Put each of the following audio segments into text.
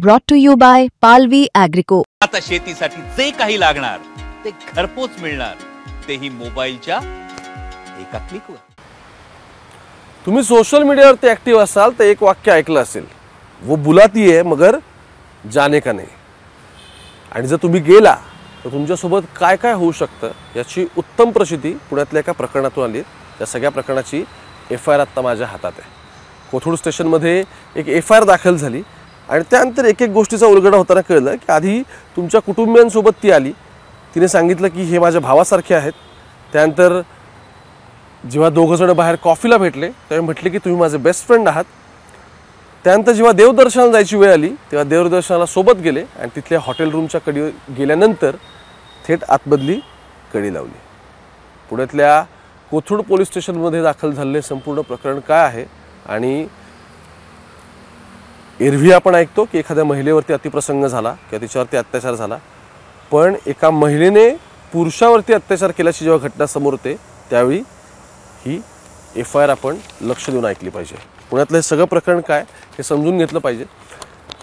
Brought to you by Palvi Agrico. आता शेतीसाठी जे काही लागणार ते घरपोच मिळणार, तेही मोबाईलच्या एका क्लिकवर. तुम्ही सोशल मीडियावरती ॲक्टिव्ह असाल तर एक वाक्य ऐकलं असेल, वो बुलाती है मगर जाने का नाही. आणि जर तुम्ही गेला तर तुमच्यासोबत काय काय होऊ शकतं याची उत्तम प्रचिती पुण्यातल्या एका प्रकरणातून आली. त्या सगळ्या प्रकरणाची FIR आत्ता माझ्या हातात आहे. कोथरूड स्टेशनमध्ये एक FIR दाखल झाली आणि त्यानंतर एक एक गोष्टीचा उलगडा होताना कळलं की आधी तुमच्या कुटुंबियांसोबत ती आली. तिने सांगितलं की हे माझ्या भावासारखे आहेत. त्यानंतर जेव्हा दोघंजण बाहेर कॉफीला भेटले तेव्हा म्हटले की तुम्ही माझे बेस्ट फ्रेंड आहात. त्यानंतर जेव्हा देवदर्शनाला जायची वेळ आली तेव्हा देवदर्शनाला सोबत गेले आणि तिथल्या हॉटेल रूमच्या कडी गेल्यानंतर थेट आतमधली कडी लावली. पुण्यातल्या कोथरूड पोलीस स्टेशनमध्ये दाखल झालेले संपूर्ण प्रकरण काय आहे आणि एरवी आपण ऐकतो की एखाद्या महिलेवरती अतिप्रसंग झाला किंवा तिच्यावरती अत्याचार झाला, पण एका महिलेने पुरुषावरती अत्याचार केल्याची जेव्हा घटना समोर येते त्यावेळी ही FIR आपण लक्ष देऊन ऐकली पाहिजे. पुण्यातलं हे सगळं प्रकरण काय हे समजून घेतलं पाहिजे.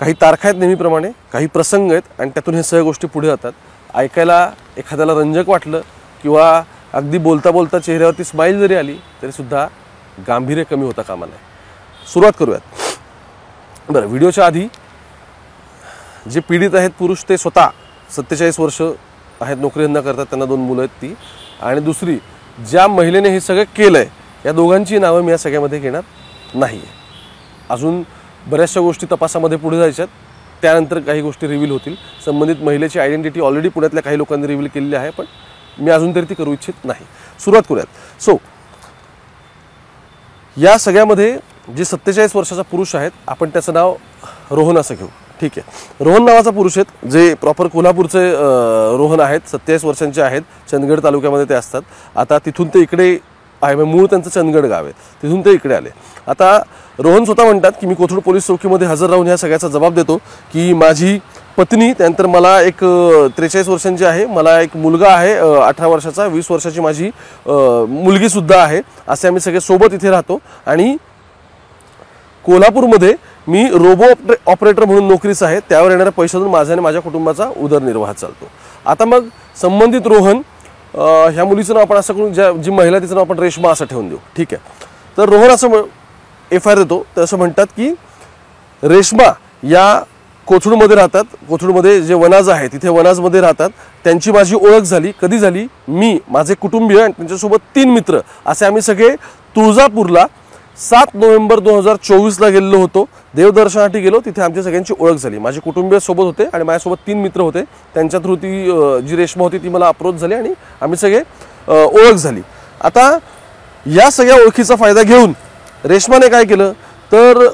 काही तारखा आहेत नेहमीप्रमाणे, काही प्रसंग आहेत आणि त्यातून हे सगळ्या गोष्टी पुढे जातात. ऐकायला एखाद्याला रंजक वाटलं किंवा अगदी बोलता बोलता चेहऱ्यावरती स्माईल जरी आली तरीसुद्धा गांभीर्य कमी होता कामा नये. सुरुवात करूयात. बरं, व्हिडिओच्या आधी जे पीडित आहेत पुरुष ते स्वतः 47 वर्ष आहेत, नोकरी धंदा करतात, त्यांना 2 मुलं आहेत ती. आणि दुसरी ज्या महिलेने हे सगळं केलं आहे या दोघांची नावं मी या सगळ्यामध्ये घेणार नाही आहे. अजून बऱ्याचशा गोष्टी तपासामध्ये पुढे जायच्यात, त्यानंतर काही गोष्टी रिव्हील होतील. संबंधित महिलेची आयडेंटिटी ऑलरेडी पुण्यातल्या काही लोकांनी रिव्हील केलेली आहे, पण मी अजून तरी ती करू इच्छित नाही. सुरुवात करूयात. या सगळ्यामध्ये जे 47 वर्षाचा पुरुष आहेत, आपण त्याचं नाव रोहन असं घेऊ, ठीक आहे. रोहन नावाचा पुरुष आहेत, जे प्रॉपर कोल्हापूरचे रोहन आहेत, 27 वर्षांचे आहेत, चंदगड तालुक्यामध्ये ते असतात. आता तिथून ते इकडे आहे, मूळ त्यांचं चंदगड गाव आहे, तिथून ते इकडे आले. आता रोहन स्वतः म्हणतात की मी कोथरूड पोलीस चौकीमध्ये हजर राहून ह्या सगळ्याचा जबाब देतो की माझी पत्नी, त्यानंतर मला एक 43 वर्षांची आहे, मला एक मुलगा आहे 18 वर्षाचा, 20 वर्षाची माझी मुलगीसुद्धा आहे, असे आम्ही सगळे सोबत इथे राहतो आणि कोल्हापूरमध्ये मी रोबो ऑपरेटर म्हणून नोकरीस आहे, त्यावर येणाऱ्या पैशातून माझा आणि माझ्या कुटुंबाचा उदरनिर्वाह चालतो. आता मग संबंधित रोहन, ह्या मुलीचं नाव आपण असं करून, जी महिला तिचं नाव आपण रेश्मा असं ठेवून देऊ, ठीक आहे. तर रोहन असं FIR देतो, तर असं म्हणतात की रेश्मा या कोथरूडमध्ये राहतात, कोथरूडमध्ये जे वनाज आहे तिथे वनाजमध्ये राहतात. त्यांची माझी ओळख झाली, कधी झाली, मी, माझे कुटुंबीय आणि त्यांच्यासोबत 3 मित्र असे आम्ही सगळे तुळजापूरला 7 नोव्हेंबर 2024ला गेलेलो होतो. देवदर्शनासाठी गेलो, तिथे आमच्या सगळ्यांची ओळख झाली. माझे कुटुंबीय सोबत होते आणि माझ्यासोबत 3 मित्र होते. त्यांच्या थ्रू ती जी रेश्मा होती ती मला अप्रोच झाली आणि आम्ही सगळे ओळख झाली. आता या सगळ्या ओळखीचा फायदा घेऊन रेश्माने काय केलं तर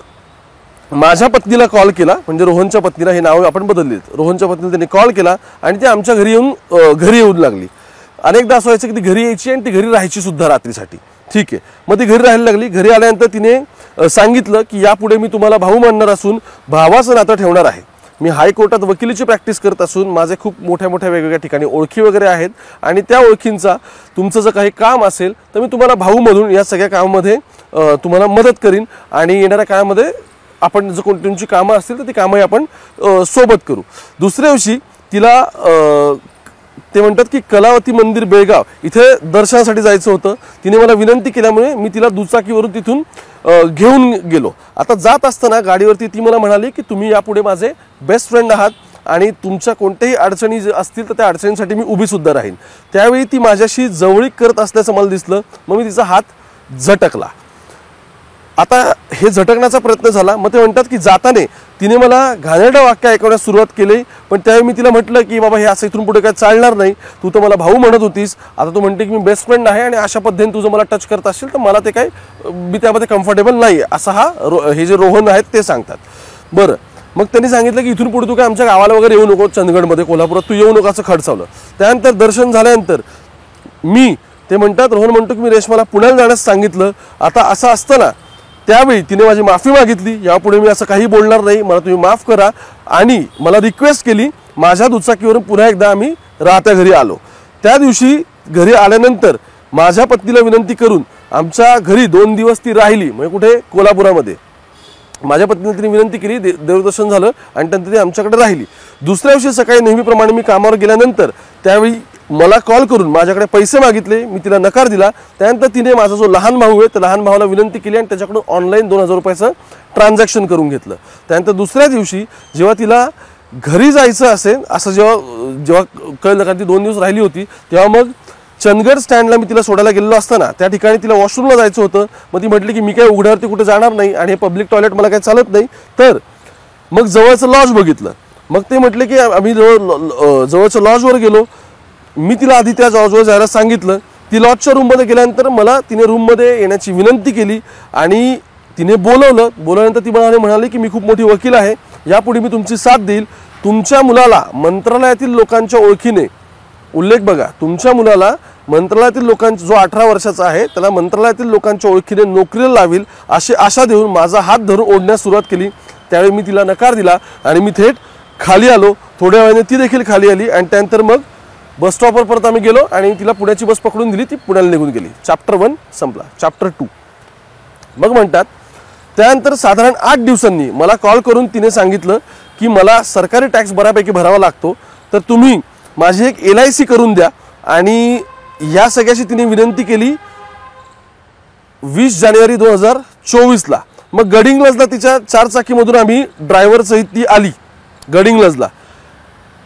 माझ्या पत्नीला कॉल केला, म्हणजे रोहनच्या पत्नीला, हे नाव आपण बदलले, रोहनच्या पत्नीला त्यांनी कॉल केला आणि ती आमच्या घरी येऊन लागली. अनेकदा असं व्हायचं की ती घरी यायची आणि ती घरी राहायची सुद्धा रात्रीसाठी, ठीक आहे. मग ती घरी राहायला लागली. घरी आल्यानंतर तिने सांगितलं की यापुढे मी तुम्हाला भाऊ मानणार असून भावाचं नातं ठेवणार आहे. मी हायकोर्टात वकिलीची प्रॅक्टिस करत असून माझे खूप मोठ्या मोठ्या वेगवेगळ्या ठिकाणी ओळखी वगैरे आहेत आणि त्या ओळखींचा तुमचं जर काही काम असेल तर मी तुम्हाला भाऊ म्हणून या सगळ्या कामामध्ये तुम्हाला मदत करीन आणि येणाऱ्या काळामध्ये आपण जर कोणती कामं असतील तर ती कामंही आपण सोबत करू. दुसऱ्या दिवशी तिला ते म्हणतात की कलावती मंदिर बेळगाव इथे दर्शनासाठी जायचं होतं. तिने मला विनंती केल्यामुळे मी तिला दुचाकीवरून तिथून घेऊन गेलो. आता जात असताना गाडीवरती ती मला म्हणाली की तुम्ही यापुढे माझे बेस्ट फ्रेंड आहात आणि तुमच्या कोणत्याही अडचणी असतील तर त्या अडचणींसाठी मी उभी सुद्धा राहीन. त्यावेळी ती माझ्याशी जवळीक करत असल्याचं मला दिसलं. मग मी तिचा हात झटकला. आता हे झटकण्याचा प्रयत्न झाला. मग ते म्हणतात की जाताने तिने मला घाणेरडं वाक्य ऐकवण्यास सुरुवात केली, पण त्यावेळी मी तिला म्हटलं की बाबा हे असं इथून पुढे काय चालणार नाही, तू तर मला भाऊ म्हणत होतीस, आता तू म्हणते की मी बेस्ट फ्रेंड आहे आणि अशा पद्धतीने तुझं मला टच करत असेल तर मला ते काय, मी त्यामध्ये कम्फर्टेबल नाही, असा हे जे रोहन आहेत ते सांगतात. बरं, मग त्यांनी सांगितलं की इथून पुढे तू काय आमच्या गावाला वगैरे येऊ नको, चंदगडमध्ये कोल्हापुरात तू येऊ नको असं खडसावलं. त्यानंतर दर्शन झाल्यानंतर ते म्हणतात, रोहन म्हणतो की मी रेश्माला पुण्याला जाण्यास सांगितलं. आता असं असताना त्यावेळी तिने माझी माफी मागितली, यापुढे मी असं काही बोलणार नाही, मला तुम्ही माफ करा, आणि मला रिक्वेस्ट केली. माझ्या दुचाकीवरून पुन्हा एकदा आम्ही राहत्या घरी आलो. त्या दिवशी घरी आल्यानंतर माझ्या पत्नीला विनंती करून आमच्या घरी 2 दिवस ती राहिली, म्हणजे कुठे, कोल्हापुरामध्ये. माझ्या पत्नीने तिने विनंती केली, देवदर्शन झालं आणि त्यानंतर ती आमच्याकडे राहिली. दुसऱ्या दिवशी सकाळी नेहमीप्रमाणे मी कामावर गेल्यानंतर त्यावेळी मला कॉल करून माझ्याकडे पैसे मागितले. मी तिला नकार दिला. त्यानंतर तिने माझा जो लहान भाऊ आहे त्या लहान भावाला विनंती केली आणि त्याच्याकडून ऑनलाईन 2000 रुपयाचं ट्रान्झॅक्शन करून घेतलं. त्यानंतर दुसऱ्या दिवशी जेव्हा तिला घरी जायचं असेल असं जेव्हा कळलं, कारण ती 2 दिवस राहिली होती, तेव्हा मग चंदगड स्टँडला मी तिला सोडायला गेलेलो असताना त्या ठिकाणी तिला वॉशरूमला जायचं होतं. मग ती म्हटली की मी काय उघड्यावरती कुठे जाणार नाही आणि हे पब्लिक टॉयलेट मला काही चालत नाही. तर मग जवळचं लॉज बघितलं. मग ते म्हटले की आम्ही जवळच्या लॉजवर गेलो. मी तिला आधी त्या लॉजवर जायला सांगितलं. ती लॉजच्या रूममध्ये गेल्यानंतर मला तिने रूममध्ये येण्याची विनंती केली आणि तिने बोलवल्यानंतर ती म्हणाली की मी खूप मोठी वकील आहे, यापुढे मी तुमची साथ देईल. तुमच्या मुलाला मंत्रालयातील लोकांच्या ओळखीने, उल्लेख बघा, तुमच्या मुलाला मंत्रालयातील लोकांचा, जो 18 वर्षाचा आहे त्याला मंत्रालयातील लोकांच्या ओळखीने नोकरीला लावील अशी आशा देऊन माझा हात धरून ओढण्यास सुरुवात केली. त्यावेळी मी तिला नकार दिला आणि मी थेट खाली आलो. थोड्या वेळाने ती देखील खाली आली आणि त्यानंतर मग बस स्टॉपवर परत आम्ही गेलो आणि तिला पुण्याची बस पकडून दिली. ती पुण्याला निघून गेली. चॅप्टर 1 संपला. चॅप्टर 2 मग म्हणतात त्यानंतर साधारण 8 दिवसांनी मला कॉल करून तिने सांगितलं की मला सरकारी टॅक्स बऱ्यापैकी भरावा लागतो, तर तुम्ही माझी एक LIC करून द्या. आणि या सगळ्याची तिने विनंती केली 20 जानेवारी 2024ला. मग गडिंग्लजला तिच्या 4 चाकीमधून आम्ही ड्रायव्हर सहित ती आली गडिंग्लजला.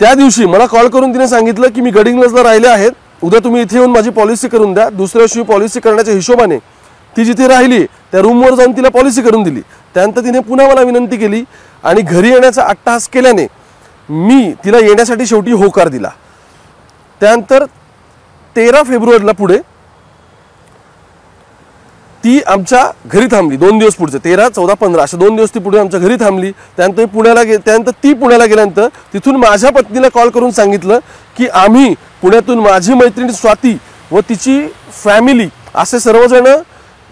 त्या दिवशी मला कॉल करून तिने सांगितलं की मी गडिंग्लजला राहिले आहेत, उद्या तुम्ही इथे येऊन माझी पॉलिसी करून द्या. दुसऱ्या दिवशी पॉलिसी करण्याच्या हिशोबाने ती जिथे राहिली त्या रूमवर जाऊन तिला पॉलिसी करून दिली. त्यानंतर तिने पुन्हा मला विनंती केली आणि घरी येण्याचा अट्टहास केल्याने मी तिला येण्यासाठी शेवटी होकार दिला. त्यानंतर 13 फेब्रुवारीला पुढे ती आमच्या घरी थांबली. 2 दिवस पुढचे 13, 14, 15 असे 2 दिवस ती पुढे आमच्या घरी थांबली. त्यानंतर ती पुण्याला गेल्यानंतर तिथून माझ्या पत्नीला कॉल करून सांगितलं की आम्ही पुण्यातून माझी मैत्रीण स्वाती व तिची फॅमिली असे सर्वजण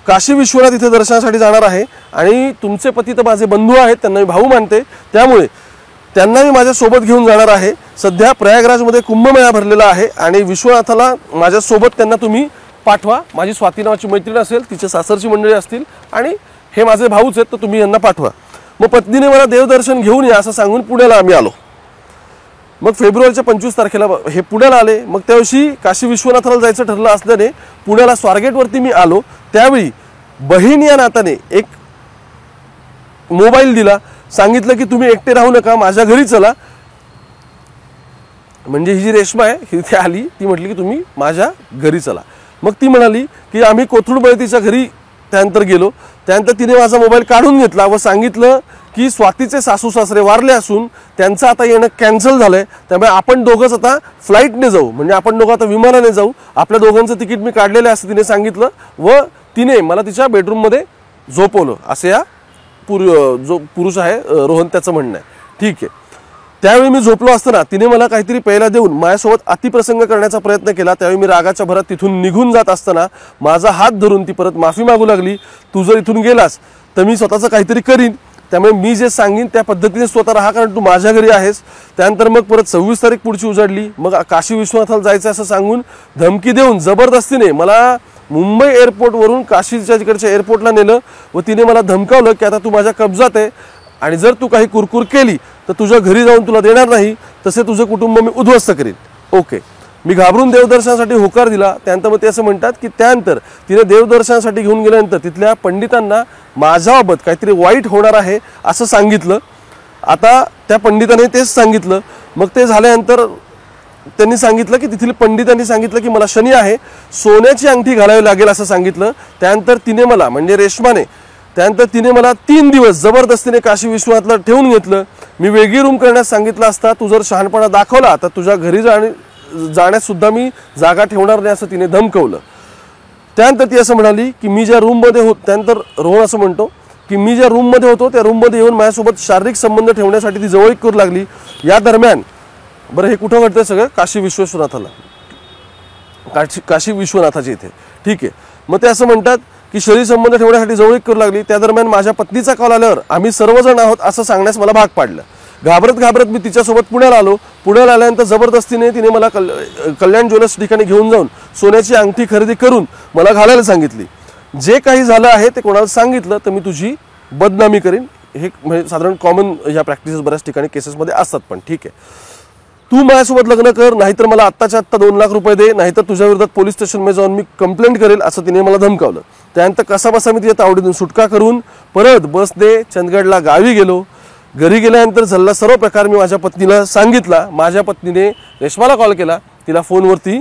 काशी विश्वनाथ इथे दर्शनासाठी जाणार आहे आणि तुमचे पती तर माझे बंधू आहेत, त्यांना मी भाऊ मानते, त्यामुळे त्यांना मी माझ्यासोबत घेऊन जाणार आहे. सध्या प्रयागराजमध्ये कुंभमेळा भरलेला आहे आणि विश्वनाथाला माझ्यासोबत त्यांना तुम्ही पाठवा. माझी स्वाती नावाची मैत्रीण असेल, तिचे सासरची मंडळी असतील आणि हे माझे भाऊच आहेत, तर तुम्ही यांना पाठवा. मग पत्नीने मला देवदर्शन घेऊन या असं सांगून पुण्याला आम्ही आलो. मग फेब्रुवारीच्या 25 तारखेला हे पुण्याला आले. मग त्या दिवशी काशी विश्वनाथाला जायचं ठरलं असल्याने पुण्याला स्वारगेटवरती मी आलो. त्यावेळी बहीण या नात्याने एक मोबाईल दिला. सांगितलं की तुम्ही एकटे राहू नका, माझ्या घरी चला. म्हणजे ही जी रेश्मा आहे ही इथे आली. ती म्हटली की तुम्ही माझ्या घरी चला. मग ती म्हणाली की आम्ही कोथरूड तिच्या घरी त्यानंतर गेलो. त्यानंतर तिने माझा मोबाईल काढून घेतला व सांगितलं की स्वातीचे सासू सासरे वारले असून त्यांचं आता येणं कॅन्सल झालंय, त्यामुळे आपण दोघंच आता फ्लाईटने जाऊ, म्हणजे आपण दोघं आता विमानाने जाऊ. आपल्या दोघांचं तिकीट मी काढलेलं आहे असं तिने सांगितलं व तिने मला तिच्या बेडरूममध्ये झोपवलं. असं या जो पुरुष आहे रोहन त्याचं म्हणणं आहे. ठीक आहे. त्यावेळी मी झोपलो असताना तिने मला काहीतरी प्यायला देऊन माझ्यासोबत अतिप्रसंग करण्याचा प्रयत्न केला. त्यावेळी मी रागाच्या भरात तिथून निघून जात असताना माझा हात धरून ती परत माफी मागू लागली. तू जर इथून गेलास तर मी स्वतःचं काहीतरी करीन, त्यामुळे मी जे सांगीन त्या पद्धतीने स्वतः राहा, कारण तू माझ्या घरी आहेस. त्यानंतर मग परत 26 तारीख पुढची उजाडली. मग काशी विश्वनाथाला जायचं असं सांगून धमकी देऊन जबरदस्तीने मला मुंबई एअरपोर्टवरून काशीच्या तिकडच्या एअरपोर्टला नेलं व तिने मला धमकावलं की आता तू माझ्या कब्जात आहे आणि जर तू काही कुरकुर केली तर तुझ्या घरी जाऊन तुला देणार नाही, तसे तुझे कुटुंब मी उद्ध्वस्त करीन. ओके. मी घाबरून देवदर्शनासाठी होकार दिला. त्यानंतर मग ते असं म्हणतात की त्यानंतर तिने देवदर्शनासाठी घेऊन गेल्यानंतर तिथल्या पंडितांना माझ्याबाबत काहीतरी वाईट होणार आहे असं सांगितलं. आता त्या पंडिताने तेच सांगितलं. मग ते झाल्यानंतर त्यांनी सांगितलं की तिथील पंडितांनी सांगितलं की मला शनी आहे, सोन्याची अंगठी घालावी लागेल असं सांगितलं. त्यानंतर तिने मला, म्हणजे रेश्माने, त्यानंतर तिने मला 3 दिवस जबरदस्तीने काशी विश्वनाथला ठेवून घेतलं. मी वेगळी रूम करण्यास सांगितलं असता तू जर शहाणपणा दाखवला तर तुझ्या घरी जाण्यास सुद्धा मी जागा ठेवणार नाही असं तिने धमकवलं. त्यानंतर ती असं म्हणाली की मी ज्या रूममध्ये त्यानंतर रोहन असं म्हणतो की मी ज्या रूममध्ये होतो त्या रूममध्ये येऊन माझ्यासोबत शारीरिक संबंध ठेवण्यासाठी ती जवळीक करू लागली. या दरम्यान बरं हे कुठं घडतंय सगळं? काशी विश्वनाथाला, काशी विश्वनाथाच्या इथे. ठीक आहे. मग ते असं म्हणतात की शरीर संबंध ठेवण्यासाठी जवळीक करू लागली. त्या दरम्यान माझ्या पत्नीचा कॉल आल्यावर आम्ही सर्वजण आहोत असं सांगण्यास मला भाग पाडलं. घाबरत मी तिच्यासोबत पुण्याला आलो. पुण्याला आल्यानंतर जबरदस्तीने तिने मला कल्याण ज्वेलर्स ठिकाणी घेऊन जाऊन सोन्याची अंगठी खरेदी करून मला घालायला सांगितली. जे काही झालं आहे ते कोणाला सांगितलं तर मी तुझी बदनामी करीन, हे म्हणजे साधारण कॉमन ह्या प्रॅक्टिसेस बऱ्याच ठिकाणी केसेसमध्ये असतात. पण ठीक आहे, तू माझ्यासोबत लग्न कर, नाहीतर मला आत्ताच्या आत्ता 2 लाख रुपये दे, नाहीतर तुझ्या विरोधात पोलीस स्टेशनमध्ये जाऊन मी कंप्लेंट करेल, असं तिने मला धमकावलं. त्यानंतर कसा बसा मी तिच्या तावडीतून सुटका करून परत बसने चंदगडला गावी गेलो. घरी गेल्यानंतर झालेला सर्व प्रकार मी माझ्या पत्नीला सांगितला. माझ्या पत्नीने रेश्माला कॉल केला, तिला फोनवरती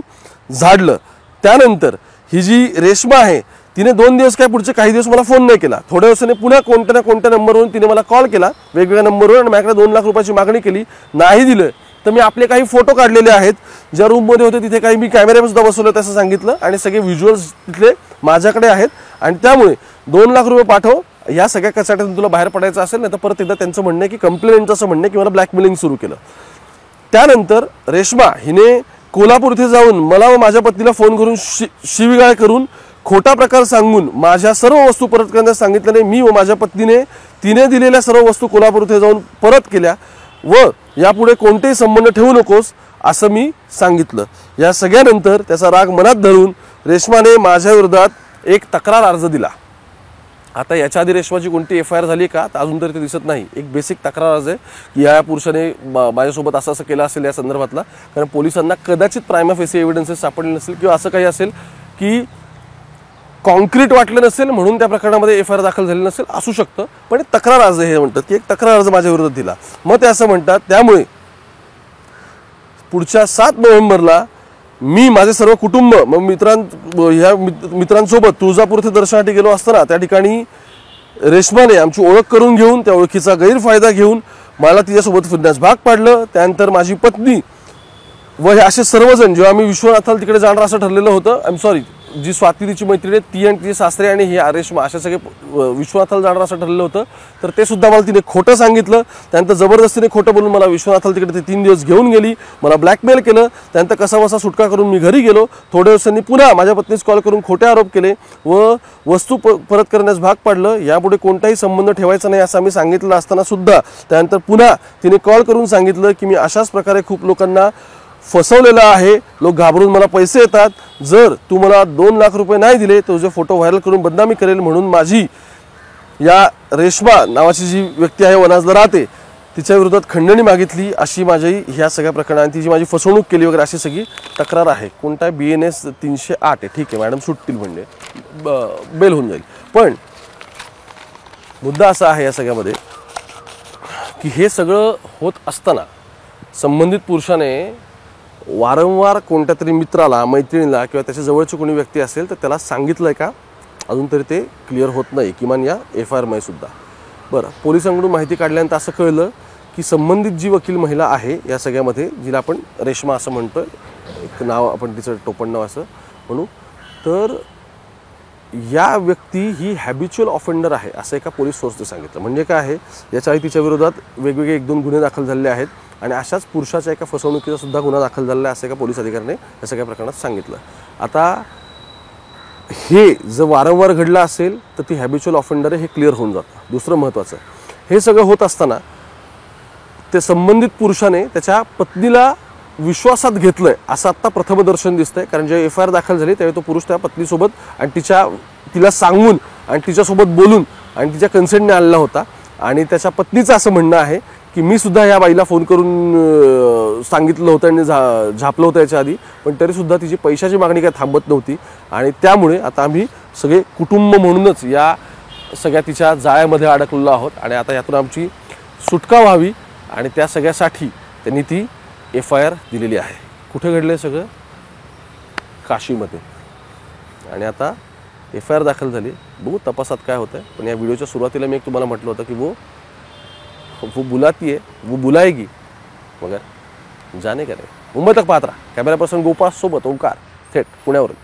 झाडलं. त्यानंतर ही जी रेश्मा आहे तिने 2 दिवस काय पुढचे काही दिवस मला फोन नाही केला. थोड्या दिवसाने पुन्हा कोणत्या ना कोणत्या नंबरवरून तिने मला कॉल केला, वेगवेगळ्या नंबरवर, आणि माझ्याकडे 2 लाख रुपयाची मागणी केली. नाही दिलं तर मी आपले काही फोटो काढलेले आहेत, ज्या रूममध्ये होते तिथे काही मी कॅमेरे सुद्धा बसवले असं सांगितलं, आणि सगळे व्हिज्युअल्स तिथले माझ्याकडे आहेत. आणि त्यामुळे 2 लाख रुपये पाठव, या सगळ्या कचाट्यातून तुला बाहेर पडायचं असेल. नाही तर परत एकदा त्यांचं म्हणणं आहे की कंप्लेंटचं असं म्हणणं आहे की मला ब्लॅकमेलिंग सुरू केलं. त्यानंतर रेश्मा हिने कोल्हापूर इथे जाऊन मला व माझ्या पत्नीला फोन करून शिवीगाळ करून खोटा प्रकार सांगून माझ्या सर्व वस्तू परत करण्यास सांगितल्याने मी व माझ्या पत्नीने तिने दिलेल्या सर्व वस्तू कोल्हापूर इथे जाऊन परत केल्या व यापुढे कोणतेही संबंध ठेवू नकोस असं मी सांगितलं. या सगळ्यानंतर त्याचा राग मनात धरून रेश्माने माझ्या विरोधात एक तक्रार अर्ज दिला. आता याच्या आधी रेश्माची कोणती FIR झाली का तर अजून तरी ते दिसत नाही. एक बेसिक तक्रार अर्ज आहे की या पुरुषाने माझ्यासोबत असं असं केलं असेल या संदर्भातला, कारण पोलिसांना कदाचित प्रायमा फेसी एव्हिडन्सेस सापडले नसेल किंवा असं काही असेल की कॉन्क्रीट वाटलं नसेल म्हणून त्या प्रकरणामध्ये FIR दाखल झाली नसेल, असू शकतं. पण तक्रार अर्ज हे म्हणतात की एक तक्रार अर्ज माझ्या विरोधात दिला. मग ते असं म्हणतात, त्यामुळे पुढच्या 7 नोव्हेंबरला मी माझे सर्व कुटुंब मग मित्रांसोबत तुळजापूर इथे दर्शनासाठी गेलो असताना त्या ठिकाणी रेश्माने आमची ओळख करून घेऊन त्या ओळखीचा गैरफायदा घेऊन मला तिच्यासोबत फिरण्यास भाग पाडलं. त्यानंतर माझी पत्नी व हे असे सर्वजण, जेव्हा आम्ही विश्वनाथाला तिकडे जाणार असं ठरलेलं होतं, जी स्वाती तिची मैत्रीण आहे ती आणि तिचे सासरे आणि हे रेश्मा अशा सगळे विश्वनाथाला जाणार असं ठरलेलं होतं, तर ते सुद्धा मला तिने खोटं सांगितलं. त्यानंतर जबरदस्तीने खोटं बोलून मला विश्वनाथाला तिकडे ते 3 दिवस घेऊन गेली, मला ब्लॅकमेल केलं. त्यानंतर कसा सुटका करून मी घरी गेलो. थोड्या दिवसांनी पुन्हा माझ्या पत्नीस कॉल करून खोटे आरोप केले व वस्तू परत करण्यास भाग पाडलं. यापुढे कोणताही संबंध ठेवायचा नाही असं आम्ही सांगितलं असताना सुद्धा त्यानंतर पुन्हा तिने कॉल करून सांगितलं की मी अशाच प्रकारे खूप लोकांना फसवलेला आहे, लोक घाबरून मला पैसे येतात, जर तू मला 2 लाख रुपये नाही दिले तर तुझे फोटो व्हायरल करून बदनामी करेल, म्हणून माझी या रेश्मा नावाची जी व्यक्ती आहे वनाजला राहते तिच्या विरोधात खंडणी मागितली. अशी माझी ह्या सगळ्या प्रकरणात तिची माझी फसवणूक केली वगैरे अशी सगळी तक्रार आहे. कोणता BNS 308 आहे. ठीक आहे मॅडम, सुटतील म्हणजे बेल होऊन जाईल. पण मुद्दा असा आहे या सगळ्यामध्ये की हे सगळं होत असताना संबंधित पुरुषाने वारंवार कोणत्या तरी मित्राला, मैत्रिणीला किंवा त्याच्या जवळची कोणी व्यक्ती असेल तर त्याला सांगितलंय का, अजून तरी ते क्लिअर होत नाही, किमान या FIR मध्ये सुद्धा. बरं, पोलिसांकडून माहिती काढल्यानंतर असं कळलं की संबंधित जी वकील महिला आहे या सगळ्यामध्ये, जिला आपण रेश्मा असं म्हणतोय, एक नाव आपण तिचं टोपण नाव असं म्हणू, तर या व्यक्ती ही हॅबिच्युअल ऑफेंडर आहे असं एका पोलीस सोर्सने सांगितलं. म्हणजे काय आहे, याच्या आधी तिच्या विरोधात वेगवेगळे 1-2 गुन्हे दाखल झालेले आहेत आणि अशाच पुरुषाच्या एका फसवणुकीचा सुद्धा गुन्हा दाखल झालेला आहे असं एका पोलीस अधिकाऱ्याने या सगळ्या प्रकरणात सांगितलं. आता हे जर वारंवार घडलं असेल तर ती हॅबिच्युअल ऑफेंडर आहे हे क्लिअर होऊन जातं. दुसरं महत्त्वाचं, हे सगळं होत असताना ते संबंधित पुरुषाने त्याच्या पत्नीला विश्वासात घेतलंय असं आत्ता प्रथमदर्शन दिसतंय. कारण जेव्हा FIR दाखल झाली त्यावेळी तो पुरुष त्या पत्नीसोबत आणि तिला सांगून आणि तिच्यासोबत बोलून आणि तिच्या कन्सेंटने आलेला होता. आणि त्याच्या पत्नीचं असं म्हणणं आहे की मी सुद्धा या बाईला फोन करून सांगितलं होतं आणि झापलं होतं याच्या आधी, पण तरीसुद्धा तिची पैशाची मागणी काय थांबत नव्हती. आणि त्यामुळे आता आम्ही सगळे कुटुंब म्हणूनच या सगळ्या तिच्या जाळ्यामध्ये अडकलेलो आहोत आणि आता यातून आमची सुटका व्हावी आणि त्या सगळ्यासाठी त्यांनी ती FIR दिलेली आहे. कुठे घडलं सगळं? काशीमध्ये. आणि आता FIR दाखल झाली, बघू तपासात काय होतं. पण या व्हिडिओच्या सुरुवातीला मी एक तुम्हाला म्हटलं होतं की वो बुलाती है, वो बुलाएगी, मगर जाने का नाही. मुंबई तक पाहत राहा. कॅमेरा पर्सन गोपाळ सोबत ओंकार, थेट पुण्यावरून.